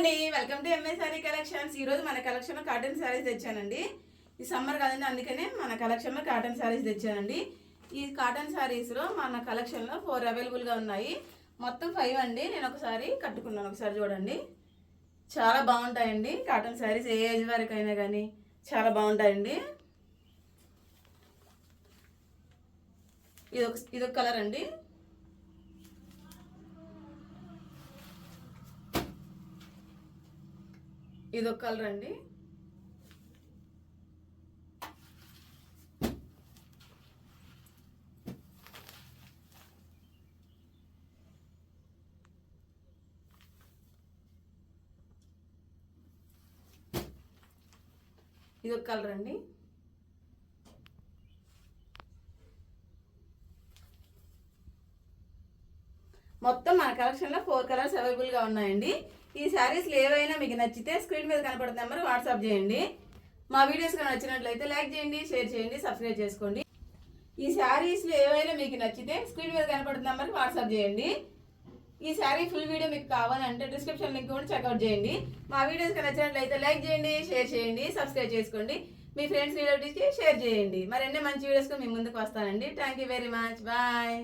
అండి, welcome to MA sorry collections. ఈరోజు మన కలెక్షన్లో కాటన్ శారీస్ తెచ్చానండి. ఈ సమ్మర్ కదండి, అందుకనే మన కలెక్షన్లో కాటన్ శారీస్ తెచ్చానండి. ఈ కాటన్ శారీస్లో మన కలెక్షన్లో 4 అవైలబుల్గా ఉన్నాయి. మొత్తం 5 అండి. నేను ఒకసారి కట్టుకున్నాను, ఒకసారి చూడండి. చాలా బాగుంటాయండి కాటన్ శారీస్, ఏ ఏజ్ వరకు అయినా కానీ చాలా బాగుంటాయండి. ఇదొక కలర్ అండి. ఇదొక కలర్ అండి. ఇదొక కలర్ అండి. మొత్తం మన కలెక్షన్లో 4 కలర్స్ అవైలబుల్గా ఉన్నాయండి. ఈ శారీస్లో ఏవైనా మీకు నచ్చితే స్క్రీన్ మీద కనపడుతున్న నెంబర్ వాట్సాప్ చేయండి. మా వీడియోస్ కానీ నచ్చినట్లయితే లైక్ చేయండి, షేర్ చేయండి, సబ్స్క్రైబ్ చేసుకోండి. ఈ శారీస్లో ఏవైనా మీకు నచ్చితే స్క్రీన్ మీద కనపడుతున్న నెంబర్కి వాట్సాప్ చేయండి. ఈ శారీ ఫుల్ వీడియో మీకు కావాలంటే డిస్క్రిప్షన్ లింక్ కూడా చెక్అవుట్ చేయండి. మా వీడియోస్ కానీ నచ్చినట్లయితే లైక్ చేయండి, షేర్ చేయండి, సబ్స్క్రైబ్ చేసుకోండి. మీ ఫ్రెండ్స్ రిలేటివ్స్కి షేర్ చేయండి. మరెన్నో మంచి వీడియోస్కి మీ ముందుకు వస్తానండి. Thank you very much. Bye.